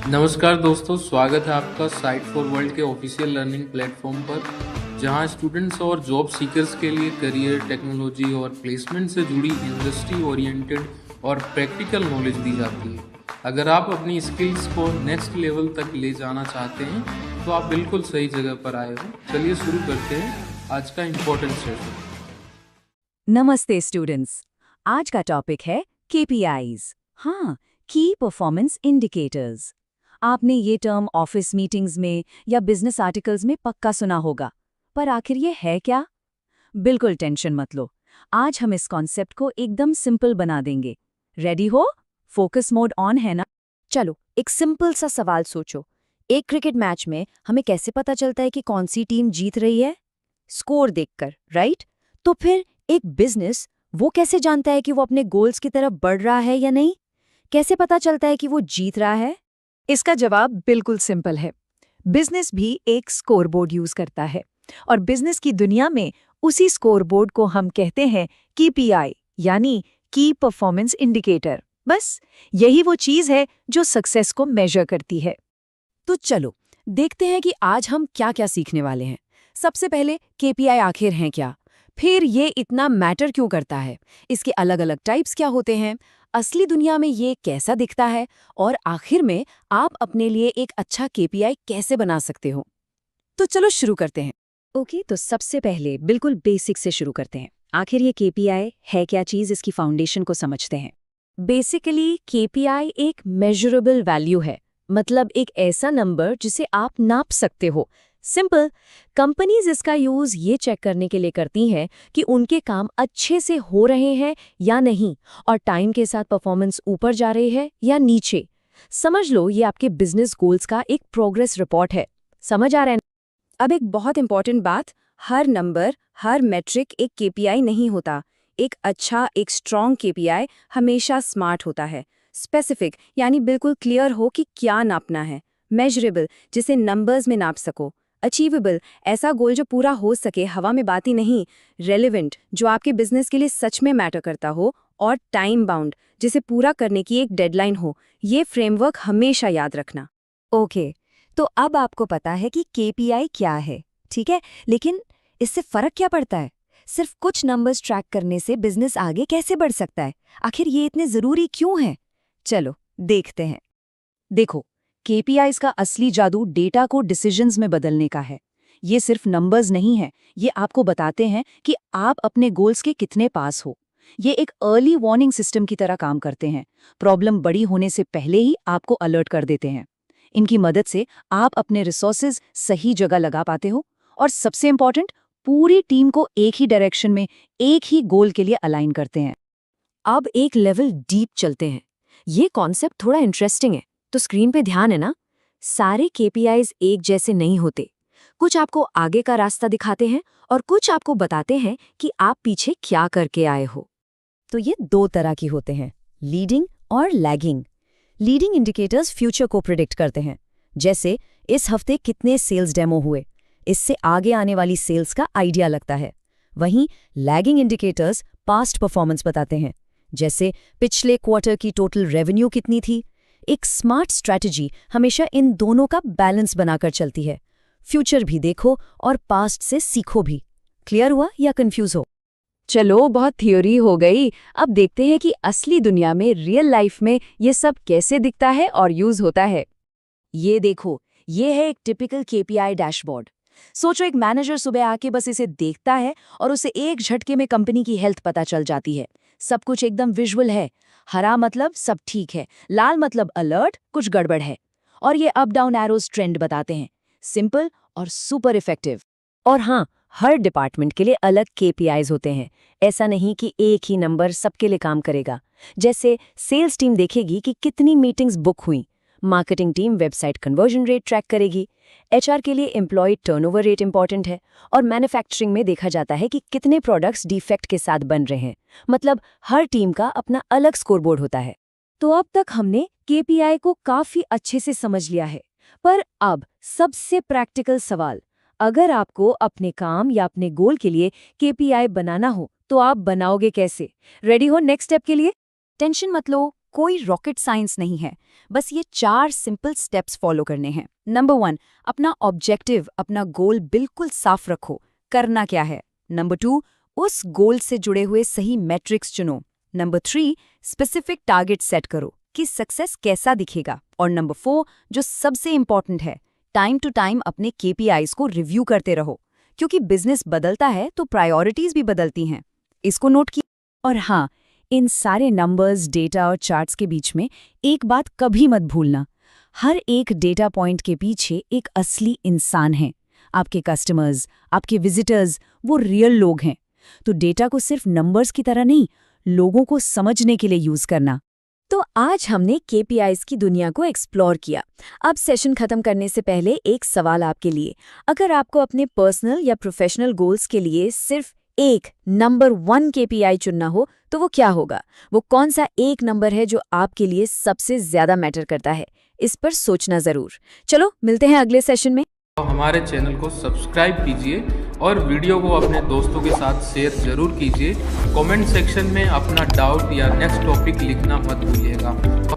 नमस्कार दोस्तों, स्वागत है आपका साइट फॉर वर्ल्ड के ऑफिशियल लर्निंग प्लेटफॉर्म पर, जहां स्टूडेंट्स और जॉब सीकर्स के लिए करियर, टेक्नोलॉजी और प्लेसमेंट से जुड़ी इंडस्ट्री ओरिएंटेड और प्रैक्टिकल नॉलेज दी जाती है। अगर आप अपनी स्किल्स को नेक्स्ट लेवल तक ले जाना चाहते हैं, तो आप बिल्कुल सही जगह पर आए हो। चलिए शुरू करते हैं आज का इम्पोर्टेंट सेशन। नमस्ते स्टूडेंट्स। आज का टॉपिक है KPIs। हाँ, की परफॉर्मेंस इंडिकेटर्स। आपने ये टर्म ऑफिस मीटिंग्स में या बिजनेस आर्टिकल्स में पक्का सुना होगा, पर आखिर ये है क्या? बिल्कुल टेंशन मत लो, आज हम इस कॉन्सेप्ट को एकदम सिंपल बना देंगे। रेडी हो? फोकस मोड ऑन है ना? चलो एक सिंपल सा सवाल सोचो। एक क्रिकेट मैच में हमें कैसे पता चलता है कि कौन सी टीम जीत रही है? स्कोर देखकर, राइट? तो फिर एक बिजनेस वो कैसे जानता है कि वो अपने गोल्स की तरफ बढ़ रहा है या नहीं? कैसे पता चलता है कि वो जीत रहा है? इसका जवाब बिल्कुल सिंपल है। बिजनेस भी एक स्कोरबोर्ड यूज करता है, और बिजनेस की दुनिया में उसी स्कोरबोर्ड को हम कहते हैं KPI, यानी की परफॉर्मेंस इंडिकेटर। बस यही वो चीज है जो सक्सेस को मेजर करती है। तो चलो देखते हैं कि आज हम क्या क्या सीखने वाले हैं। सबसे पहले KPI आखिर हैं क्या? फिर ये इतना मैटर क्यों करता है? इसके अलग अलग टाइप्स क्या होते हैं? असली दुनिया में ये कैसा दिखता है? और आखिर में आप अपने लिए एक अच्छा KPI कैसे बना सकते हो? तो चलो शुरू करते हैं। ओके, तो सबसे पहले बिल्कुल बेसिक से शुरू करते हैं। आखिर ये KPI है क्या चीज, इसकी फाउंडेशन को समझते हैं। बेसिकली KPI एक मेजरेबल वैल्यू है, मतलब एक ऐसा नंबर जिसे आप नाप सकते हो। सिंपल, कंपनीज इसका यूज ये चेक करने के लिए करती हैं कि उनके काम अच्छे से हो रहे हैं या नहीं, और टाइम के साथ परफॉर्मेंस ऊपर जा रही है या नीचे। समझ लो ये आपके बिजनेस गोल्स का एक प्रोग्रेस रिपोर्ट है। समझ आ रहा है? अब एक बहुत इंपॉर्टेंट बात, हर नंबर, हर मैट्रिक एक KPI नहीं होता। एक अच्छा, एक स्ट्रॉन्ग KPI हमेशा स्मार्ट होता है। स्पेसिफिक यानी बिल्कुल क्लियर हो कि क्या नापना है। मेजरेबल, जिसे नंबर्स में नाप सको। अचीवेबल, ऐसा गोल जो पूरा हो सके, हवा में बाती नहीं। रेलेवेंट, जो आपके बिजनेस के लिए सच में मैटर करता हो। और टाइम बाउंड, जिसे पूरा करने की एक डेडलाइन हो। ये फ्रेमवर्क हमेशा याद रखना। ओके, तो अब आपको पता है कि KPI क्या है, ठीक है? लेकिन इससे फर्क क्या पड़ता है? सिर्फ कुछ नंबर्स ट्रैक करने से बिजनेस आगे कैसे बढ़ सकता है? आखिर ये इतने जरूरी क्यों है? चलो देखते हैं। देखो, KPIs का असली जादू डेटा को डिसीजंस में बदलने का है। ये सिर्फ नंबर्स नहीं है, ये आपको बताते हैं कि आप अपने गोल्स के कितने पास हो। ये एक अर्ली वार्निंग सिस्टम की तरह काम करते हैं। प्रॉब्लम बड़ी होने से पहले ही आपको अलर्ट कर देते हैं। इनकी मदद से आप अपने रिसोर्सेज सही जगह लगा पाते हो, और सबसे इंपॉर्टेंट, पूरी टीम को एक ही डायरेक्शन में, एक ही गोल के लिए अलाइन करते हैं। अब एक लेवल डीप चलते हैं। ये कॉन्सेप्ट थोड़ा इंटरेस्टिंग है, तो स्क्रीन पे ध्यान है ना? सारे KPIs एक जैसे नहीं होते। कुछ आपको आगे का रास्ता दिखाते हैं और कुछ आपको बताते हैं कि आप पीछे क्या करके आए हो। तो ये दो तरह की होते हैं, लीडिंग और लैगिंग। लीडिंग इंडिकेटर्स फ्यूचर को प्रिडिक्ट करते हैं, जैसे इस हफ्ते कितने सेल्स डेमो हुए, इससे आगे आने वाली सेल्स का आइडिया लगता है। वहीं लैगिंग इंडिकेटर्स पास्ट परफॉर्मेंस बताते हैं, जैसे पिछले क्वार्टर की टोटल रेवेन्यू कितनी थी। एक स्मार्ट स्ट्रैटेजी हमेशा इन दोनों का बैलेंस बनाकर चलती है। फ्यूचर भी देखो और पास्ट से सीखो भी। क्लियर हुआ या कंफ्यूज हो? चलो बहुत थ्योरी हो गई, अब देखते हैं कि असली दुनिया में, रियल लाइफ में ये सब कैसे दिखता है और यूज होता है। ये देखो, ये है एक टिपिकल KPI डैशबोर्ड। सोचो एक मैनेजर सुबह आके बस इसे देखता है और उसे एक झटके में कंपनी की हेल्थ पता चल जाती है। सब कुछ एकदम विजुअल है। हरा मतलब सब ठीक है, लाल मतलब अलर्ट, कुछ गड़बड़ है। और ये अप डाउन एरोज ट्रेंड बताते हैं। सिंपल और सुपर इफेक्टिव। और हाँ, हर डिपार्टमेंट के लिए अलग KPIs होते हैं। ऐसा नहीं कि एक ही नंबर सबके लिए काम करेगा। जैसे सेल्स टीम देखेगी कि कितनी मीटिंग्स बुक हुई, marketing team website conversion rate track करेगी, HR के लिए एम्प्लॉय टर्नओवर रेट इंपॉर्टेंट है, और मैन्युफैक्चरिंग में देखा जाता है कि कितने प्रोडक्ट्स डिफेक्ट के साथ बन रहे हैं। मतलब हर टीम का अपना अलग स्कोरबोर्ड होता है। तो अब तक हमने KPI को काफी अच्छे से समझ लिया है, पर अब सबसे प्रैक्टिकल सवाल, अगर आपको अपने काम या अपने गोल के लिए KPI बनाना हो, तो आप बनाओगे कैसे? रेडी हो नेक्स्ट स्टेप के लिए? टेंशन मत लो, कोई रॉकेट साइंस नहीं है, बस ये 4 सिंपल स्टेप्स फॉलो करने हैं। नंबर 1, अपना ऑब्जेक्टिव, अपना गोल बिल्कुल साफ रखो। करना क्या है? नंबर 2, उस गोल से जुड़े हुए सही मैट्रिक्स चुनो। नंबर 3, स्पेसिफिक टारगेट सेट करो कि सक्सेस कैसा दिखेगा। और नंबर 4, जो सबसे इंपॉर्टेंट है, टाइम टू टाइम अपने KPIs को रिव्यू करते रहो, क्योंकि बिजनेस बदलता है तो प्रायोरिटीज भी बदलती हैं। इसको नोट किया। और हाँ, इन सारे नंबर्स, डेटा और चार्ट्स के बीच में एक बात कभी मत भूलना, हर एक डेटा पॉइंट के पीछे एक असली इंसान है। आपके कस्टमर्स, आपके विजिटर्स, वो रियल लोग हैं। तो डेटा को सिर्फ नंबर्स की तरह नहीं, लोगों को समझने के लिए यूज करना। तो आज हमने KPIs की दुनिया को एक्सप्लोर किया। अब सेशन खत्म करने से पहले एक सवाल आपके लिए। अगर आपको अपने पर्सनल या प्रोफेशनल गोल्स के लिए सिर्फ एक नंबर 1 KPI चुनना हो तो वो क्या होगा? वो कौन सा एक नंबर है जो आपके लिए सबसे ज्यादा मैटर करता है? इस पर सोचना जरूर। चलो मिलते हैं अगले सेशन में। तो हमारे चैनल को सब्सक्राइब कीजिए और वीडियो को अपने दोस्तों के साथ शेयर जरूर कीजिए। कमेंट सेक्शन में अपना डाउट या नेक्स्ट टॉपिक लिखना मत भूलिएगा।